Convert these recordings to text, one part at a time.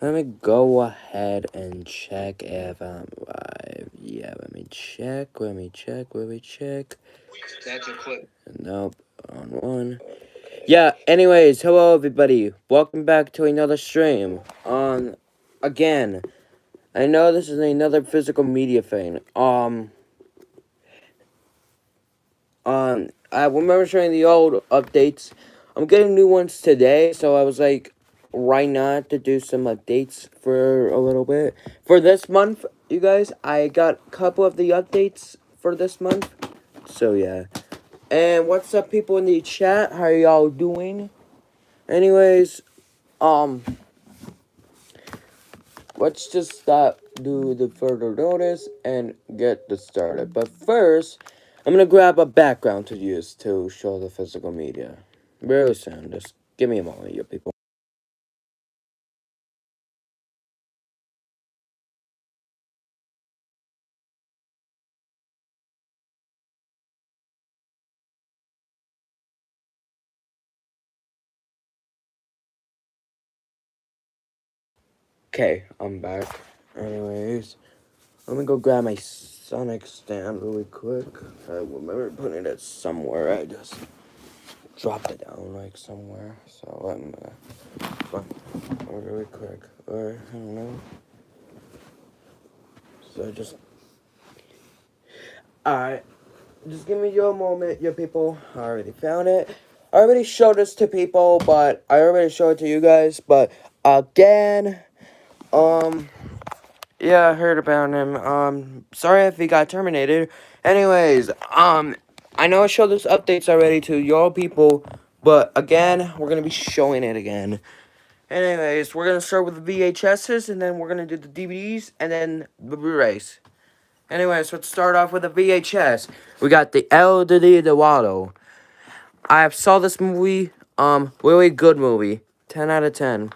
Let me go ahead and check if I'm live. Yeah, let me check. That's a clip. Nope, on one. Yeah, anyways, hello everybody. Welcome back to another stream. Again, I know this is another physical media thing. I remember showing the old updates. I'm getting new ones today, so I was like, why not to do some updates for a little bit? For this month, you guys, I got a couple of the updates for this month. So yeah. And what's up, people in the chat? How are y'all doing? Anyways, let's just stop, do the further notice, and get this started. But first, I'm gonna grab a background to use to show the physical media. Really soon. Just give me a moment, you people. Okay, I'm back. Anyways, let me go grab my Sonic stand really quick. I remember putting it somewhere. I just dropped it down like somewhere. So I'm really quick. Or I don't know. So just alright. Just give me your moment, you people. I already found it. I already showed this to people, but I already showed it to you guys. But again, yeah, I heard about him. Sorry if he got terminated. Anyways, I know I showed this updates already to y'all people, but again, we're gonna be showing it again. Anyways, we're gonna start with the VHSs, and then we're gonna do the DVDs, and then the Blu-rays. Anyways, let's start off with the VHS. We got the El Dorado. I saw this movie, really good movie. 10 out of 10.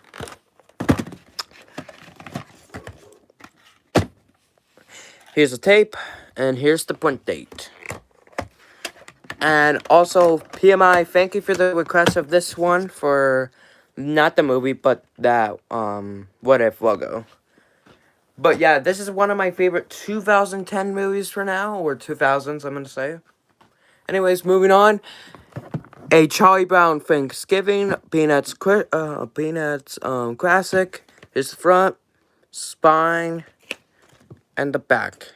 Here's the tape, and here's the print date. And also, PMI, thank you for the request of this one for not the movie, but that, What If logo. But yeah, this is one of my favorite 2010 movies for now, or 2000s, I'm gonna say. Anyways, moving on. A Charlie Brown Thanksgiving, Peanuts, classic. Here's the front, spine, and the back.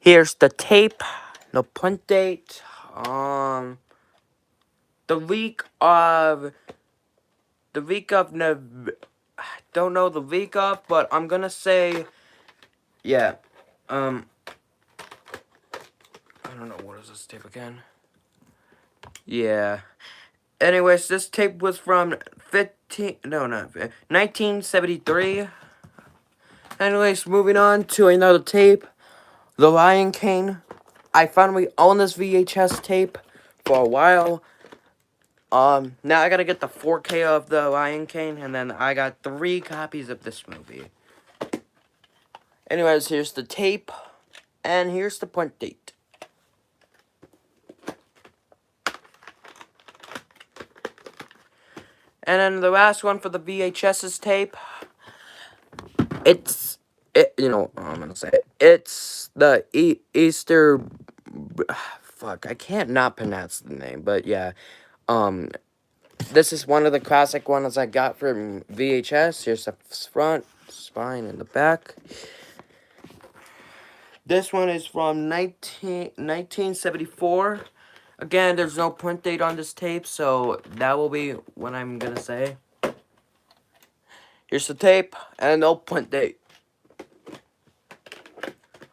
Here's the tape, no print date. The week of I don't know the week of, but I'm gonna say, yeah. I don't know, what is this tape again? Yeah. Anyways, this tape was from 1973. Anyways, moving on to another tape, The Lion King. I finally own this VHS tape for a while. Now I gotta get the 4K of The Lion King, and then I got 3 copies of this movie. Anyways, here's the tape, and here's the print date. And then the last one for the VHS's tape, I'm gonna say it. It's the Easter, fuck, I can't not pronounce the name, but yeah, this is one of the classic ones I got from VHS. Here's the front, spine, and the back. This one is from 1974. Again, there's no print date on this tape, so that will be what I'm gonna say. Here's the tape, and no print date.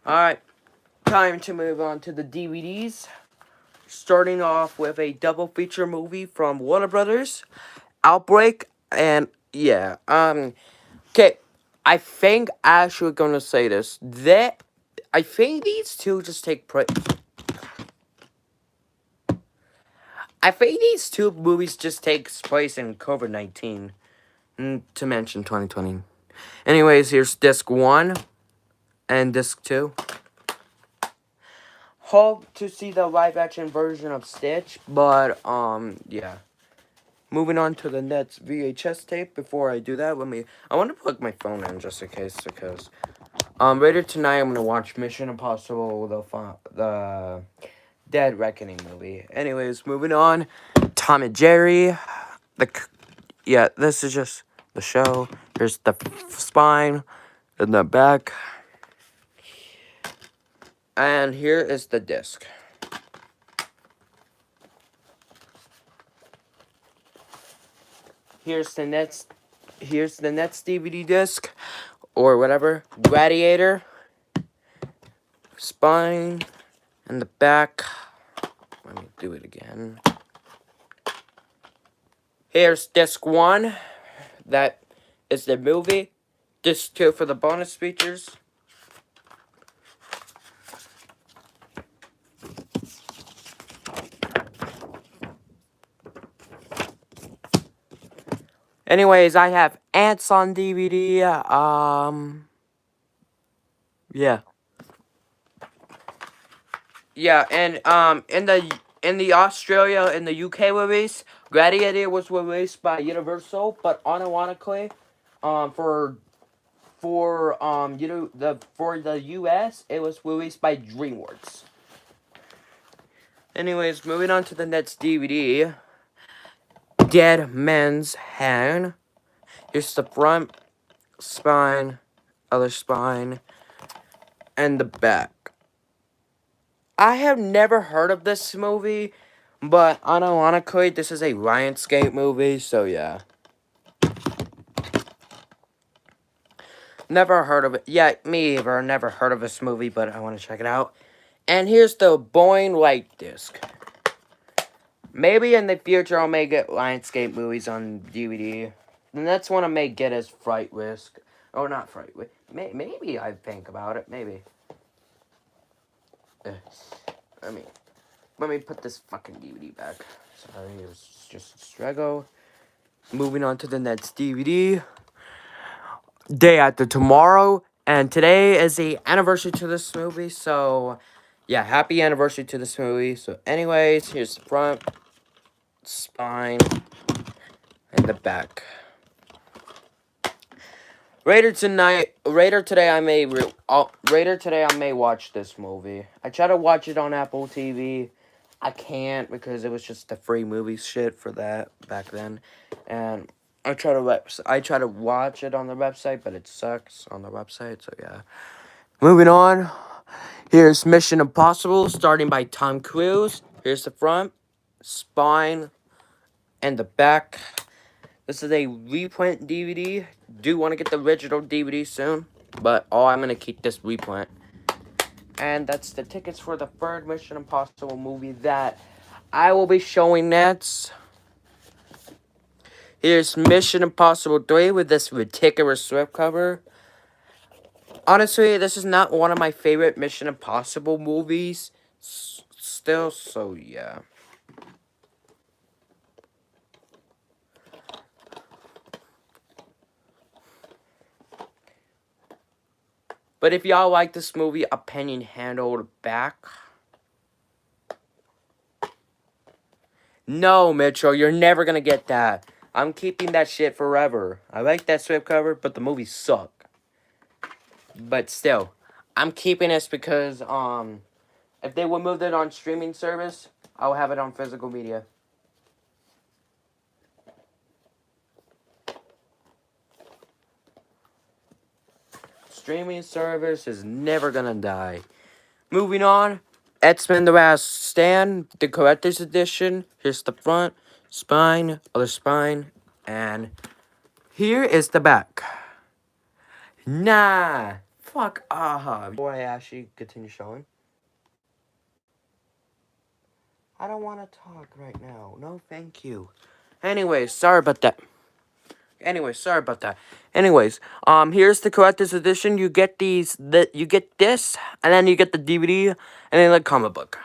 Alright, time to move on to the DVDs. Starting off with a double feature movie from Warner Brothers, Outbreak, and yeah, okay, I think actually gonna say this, I think these two just I think these two movies just takes place in COVID-19, to mention 2020. Anyways, here's disc 1 and disc 2. hope to see the live action version of Stitch, but yeah. Moving on to the next VHS tape. Before I do that, I want to plug my phone in just in case, because later tonight I'm gonna watch Mission Impossible, the Dead Reckoning movie. Anyways, moving on. Tom and Jerry. This is just the show. Here's the spine and the back. And here is the disc. Here's the next DVD disc, or whatever. Gladiator. Spine. And the back. Let me do it again. Here's disc 1. That is the movie. Disc 2 for the bonus features. Anyways, I have Ants on DVD. Yeah. Yeah, and in the Australia and the UK release, Gladiator was released by Universal, but unironically, for the US, it was released by DreamWorks. Anyways, moving on to the next DVD. Dead Man's Hand. Here's the front, spine, other spine, and the back. I have never heard of this movie, but unironically, this is a Lionsgate movie, so yeah. Never heard of it. Yeah, me either. Never heard of this movie, but I want to check it out. And here's the Boeing Light disc. Maybe in the future I'll may get Lionsgate movies on DVD. The next one I may get is Fright Risk. Or not Fright Risk. Maybe I think about it. Maybe. Let me put this fucking DVD back. Sorry, it was just a struggle. Moving on to the next DVD. Day After Tomorrow. And today is the anniversary to this movie. So, yeah, happy anniversary to this movie. So, anyways, here's the front, spine, and the back. Later today I may watch this movie. I try to watch it on Apple TV. I can't because it was just the free movie shit for that back then, and I try to watch it on the website, but it sucks on the website. So yeah. Moving on. Here's Mission Impossible, starting by Tom Cruise. Here's the front, spine, and the back. This is a reprint DVD. Do want to get the original DVD soon, but I'm going to keep this reprint. And that's the tickets for the third Mission Impossible movie that I will be showing next. Here's Mission Impossible 3 with this ridiculous slipcover. Honestly, this is not one of my favorite Mission Impossible movies still, so yeah. But if y'all like this movie, opinion handled back. No, Mitchell, you're never gonna get that. I'm keeping that shit forever. I like that slipcover, but the movies suck. But still, I'm keeping this because, if they removed it on streaming service, I'll have it on physical media. Streaming service is never gonna die. Moving on, X-Men The Last Stand, the collector's edition. Here's the front, spine, other spine, and here is the back. Nah, fuck off. Before I actually continue showing, I don't want to talk right now. No, thank you. Anyways, sorry about that. Anyways, here's the collector's edition. You get this, and then you get the DVD, and then the comic book.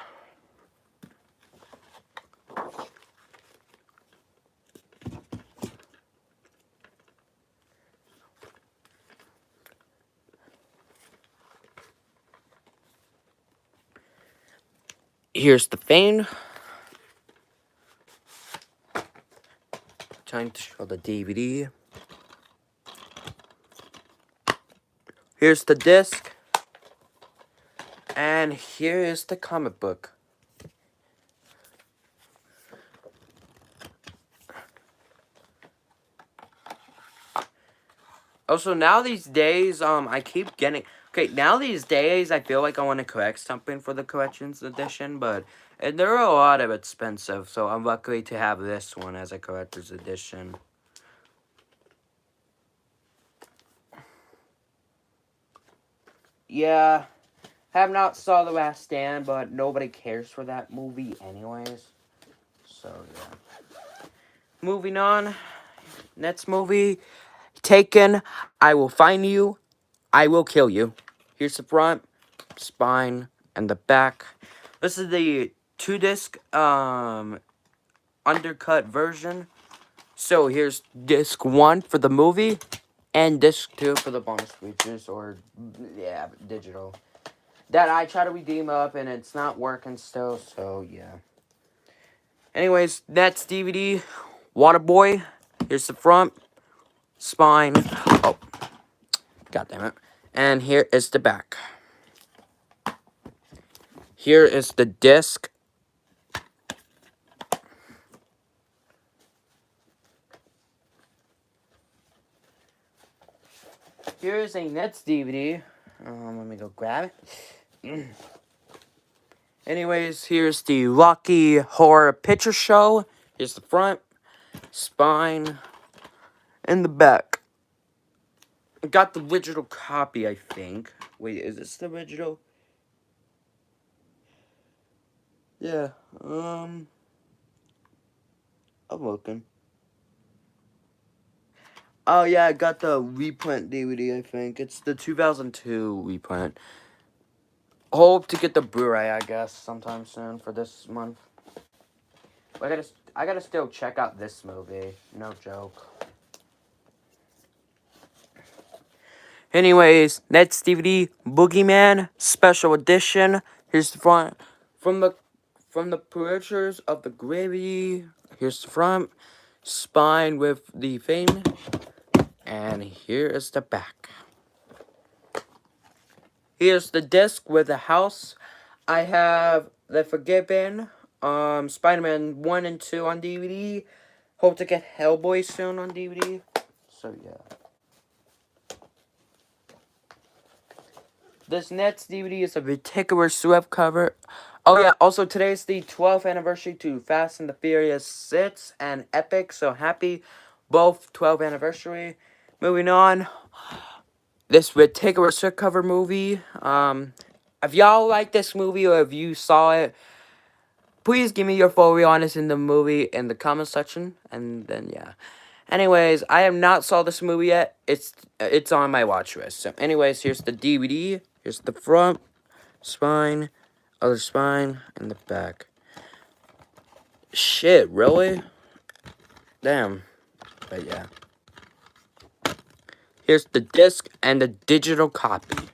Here's the fan. Time to show the DVD. Here's the disc. And here is the comic book. Also, now these days, I keep getting... Okay, now these days, I feel like I want to collect something for the collections edition, but they're a lot of expensive, so I'm lucky to have this one as a collector's edition. Yeah, have not saw The Last Stand, but nobody cares for that movie anyways. So, yeah. Moving on. Next movie, Taken, I Will Find You, I Will Kill You. Here's the front, spine, and the back. This is the 2-disc, undercut version. So here's disc 1 for the movie, and disc 2 for the bonus features, or, yeah, digital. That I try to redeem up, and it's not working still, so, yeah. Anyways, that's DVD, Waterboy. Here's the front, spine, oh, god damn it. And here is the back. Here is the disc. Here is a Nets DVD. Let me go grab it. Anyways, here's the Rocky Horror Picture Show. Here's the front, spine, and the back. I got the original copy, I think. Wait, is this the original? Yeah, I'm looking. Oh, yeah, I got the reprint DVD, I think. It's the 2002 reprint. Hope to get the Blu-ray, I guess, sometime soon for this month. But I gotta still check out this movie. No joke. Anyways, next DVD, Boogeyman Special Edition. Here's the front from the pictures of the gravy. Here's the front, spine with the thing, and here is the back. Here's the disc with the house. I have The Forgiven, Spider-Man 1 and 2 on DVD. Hope to get Hellboy soon on DVD. So yeah. This next DVD is a particular slip cover. Oh yeah, also today's the 12th anniversary to Fast and the Furious 6 and Epic, so happy both 12th anniversary. Moving on, this particular slip cover movie. If y'all like this movie or if you saw it, please give me your full honest in the movie in the comment section, and then yeah. Anyways, I have not saw this movie yet. It's on my watch list. So anyways, here's the DVD. Here's the front, spine, other spine, and the back. Shit, really? Damn. But yeah. Here's the disc and the digital copy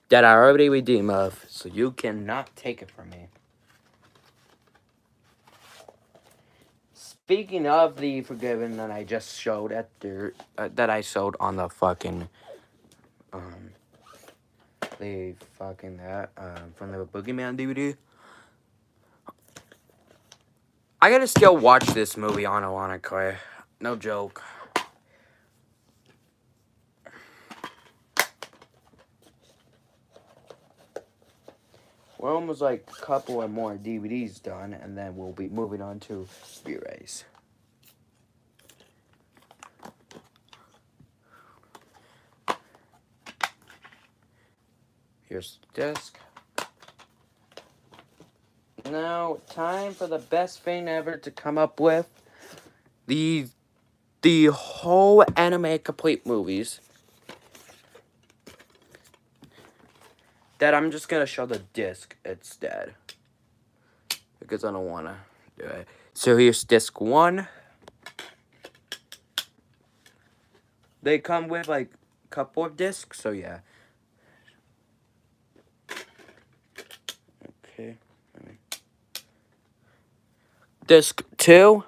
that I already redeemed of, so you cannot take it from me. Speaking of the Forgiven that I just showed that I showed on the fucking, from the Boogeyman DVD. I gotta still watch this movie unironically. No joke. We're almost like a couple of more DVDs done, and then we'll be moving on to Blu-rays. Here's the disc. Now, time for the best thing ever to come up with. The whole anime complete movies. That I'm just gonna show the disc instead. Because I don't wanna do it. So here's disc 1. They come with like a couple of discs, so yeah. Okay. Disc 2.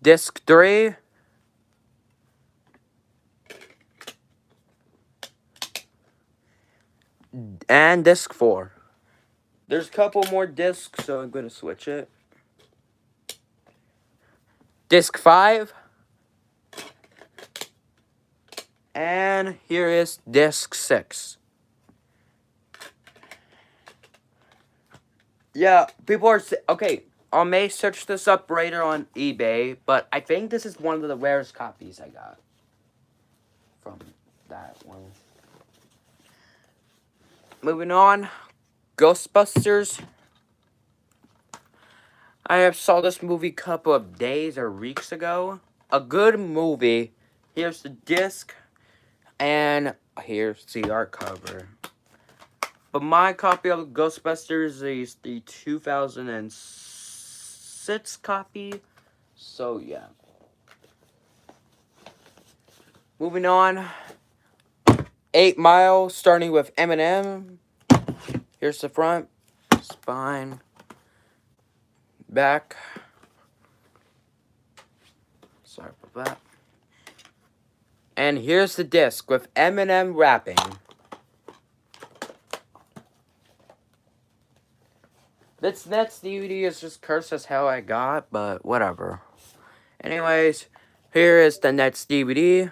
Disc 3. And disc 4. There's a couple more discs, so I'm going to switch it. Disc 5. And here is disc 6. Yeah, people are... Okay, I may search this up later on eBay, but I think this is one of the rarest copies I got from that one. Moving on, Ghostbusters. I have saw this movie a couple of days or weeks ago. A good movie. Here's the disc, and here's the art cover. But my copy of Ghostbusters is the 2006 copy. So, yeah. Moving on. 8 Mile, starting with Eminem. Here's the front, spine, back. Sorry about that. And here's the disc with Eminem rapping. This next DVD is just cursed as hell I got, but whatever. Anyways, here is the next DVD.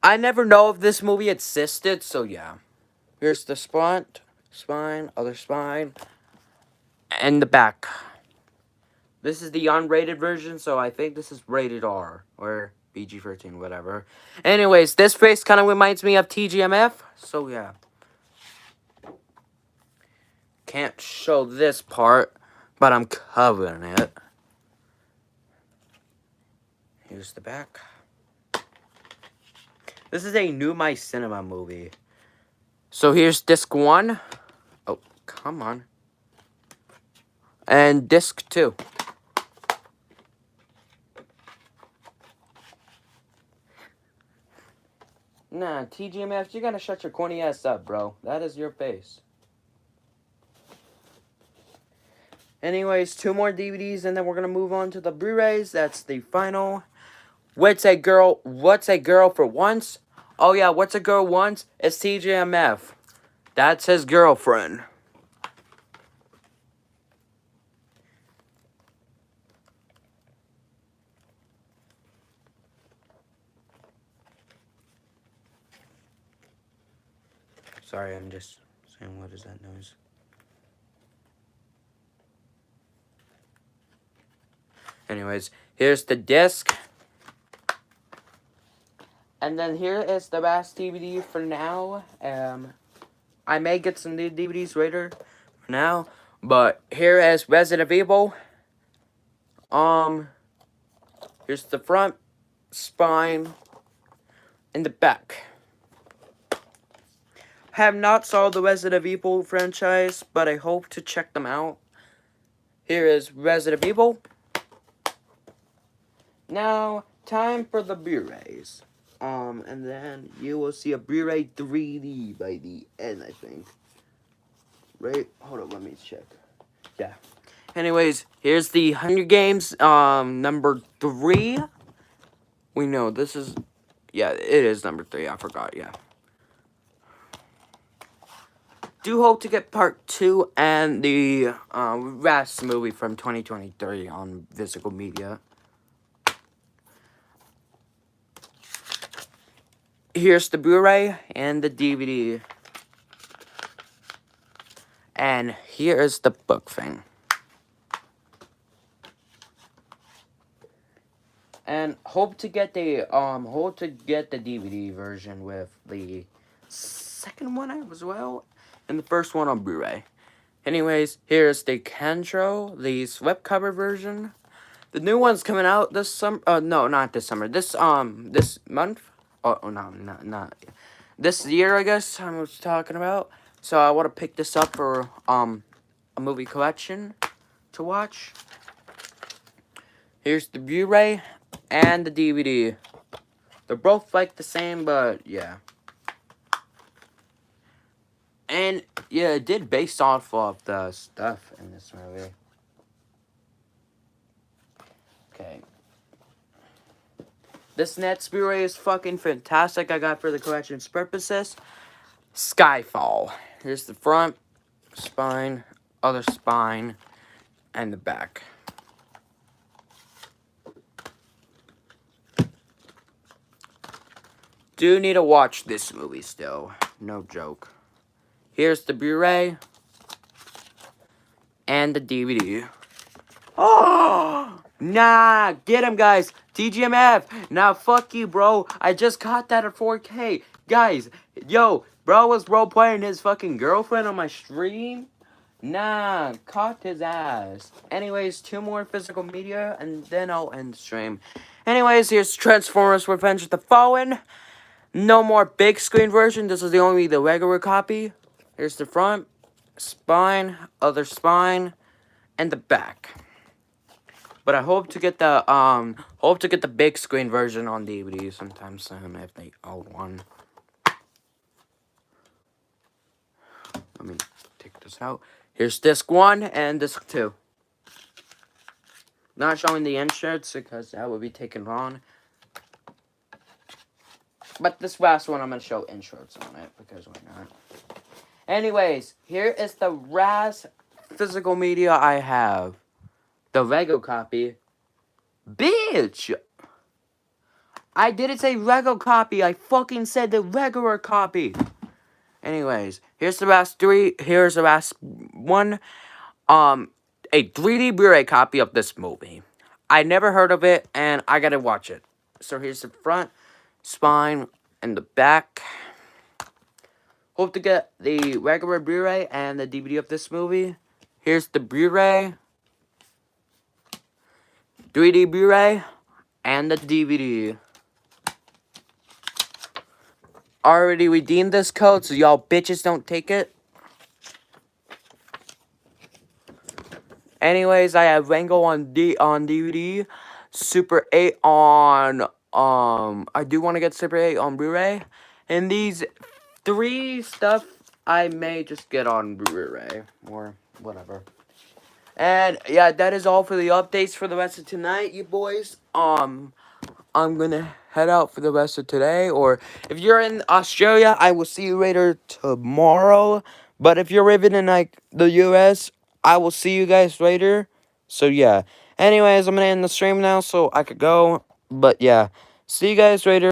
I never know if this movie existed, so yeah. Here's the front, spine, other spine, and the back. This is the unrated version, so I think this is rated R, or PG-13, whatever. Anyways, this face kind of reminds me of TGMF, so yeah. Can't show this part, but I'm covering it. Here's the back. This is a new My Cinema movie. So here's disc 1. Oh, come on. And disc 2. Nah, TGMF, you gotta shut your corny ass up, bro. That is your face. Anyways, 2 more DVDs, and then we're gonna move on to the Blu-rays. That's the final. What's a Girl for Once? Oh yeah, What's a Girl Once? It's TGMF. That's his girlfriend. Sorry, I'm just saying, what is that noise? Anyways, here's the disc. And then here is the last DVD for now. I may get some new DVDs later for now. But here is Resident Evil. Here's the front, spine, and the back. Have not saw the Resident Evil franchise, but I hope to check them out. Here is Resident Evil. Now, time for the Blu-rays. And then you will see a Blu-ray 3D by the end, I think. Right? Hold on, let me check. Yeah. Anyways, here's the Hunger Games, number 3. We know this is, yeah, it is number 3, I forgot, yeah. Do hope to get part 2 and the, last movie from 2023 on physical media. Here's the Blu-ray and the DVD. And here is the book thing. And hope to get the DVD version with the second one as well, and the first one on Blu-ray. Anyways, here's the Cantro, the slipcover version. The new one's coming out this summer. No, not this summer. This month. Oh no, not this year. I guess I was talking about. So I want to pick this up for a movie collection to watch. Here's the Blu-ray and the DVD. They're both like the same, but yeah. And yeah, it did based off of the stuff in this movie. Okay. This next Blu-ray is fucking fantastic. I got for the collection's purposes. Skyfall. Here's the front, spine, other spine, and the back. Do need to watch this movie still. No joke. Here's the Blu-ray and the DVD. Oh! Nah, get him, guys. TGMF. Now, fuck you, bro. I just caught that at 4K. Guys, yo, bro was role-playing his fucking girlfriend on my stream. Nah, caught his ass. Anyways, 2 more physical media, and then I'll end the stream. Anyways, here's Transformers Revenge of the Fallen. No more big screen version. This is the regular copy. Here's the front, spine, other spine, and the back. But I hope to get the big screen version on DVD sometime soon if they old one. Let me take this out. Here's disc 1 and disc 2. Not showing the inserts because that would be taken wrong. But this last one I'm gonna show inserts on it because why not? Anyways, here is the last physical media I have. The Lego copy. Bitch! I didn't say Lego copy. I fucking said the regular copy. Anyways, here's the last 3. Here's the last one. A 3D Blu-ray copy of this movie. I never heard of it, and I gotta watch it. So here's the front, spine, and the back. Hope to get the regular Blu-ray and the DVD of this movie. Here's the Blu-ray, 3D Blu-ray, and the DVD. Already redeemed this code, so y'all bitches don't take it. Anyways, I have Rango on DVD, Super 8 on I do want to get Super 8 on Blu-ray, and these 3 stuff I may just get on Blu-ray or whatever. And yeah, that is all for the updates for the rest of tonight, you boys. I'm gonna head out for the rest of today, or if you're in Australia, I will see you later tomorrow. But if you're living in like the US, I will see you guys later. So yeah. Anyways, I'm gonna end the stream now so I could go. But yeah, see you guys later.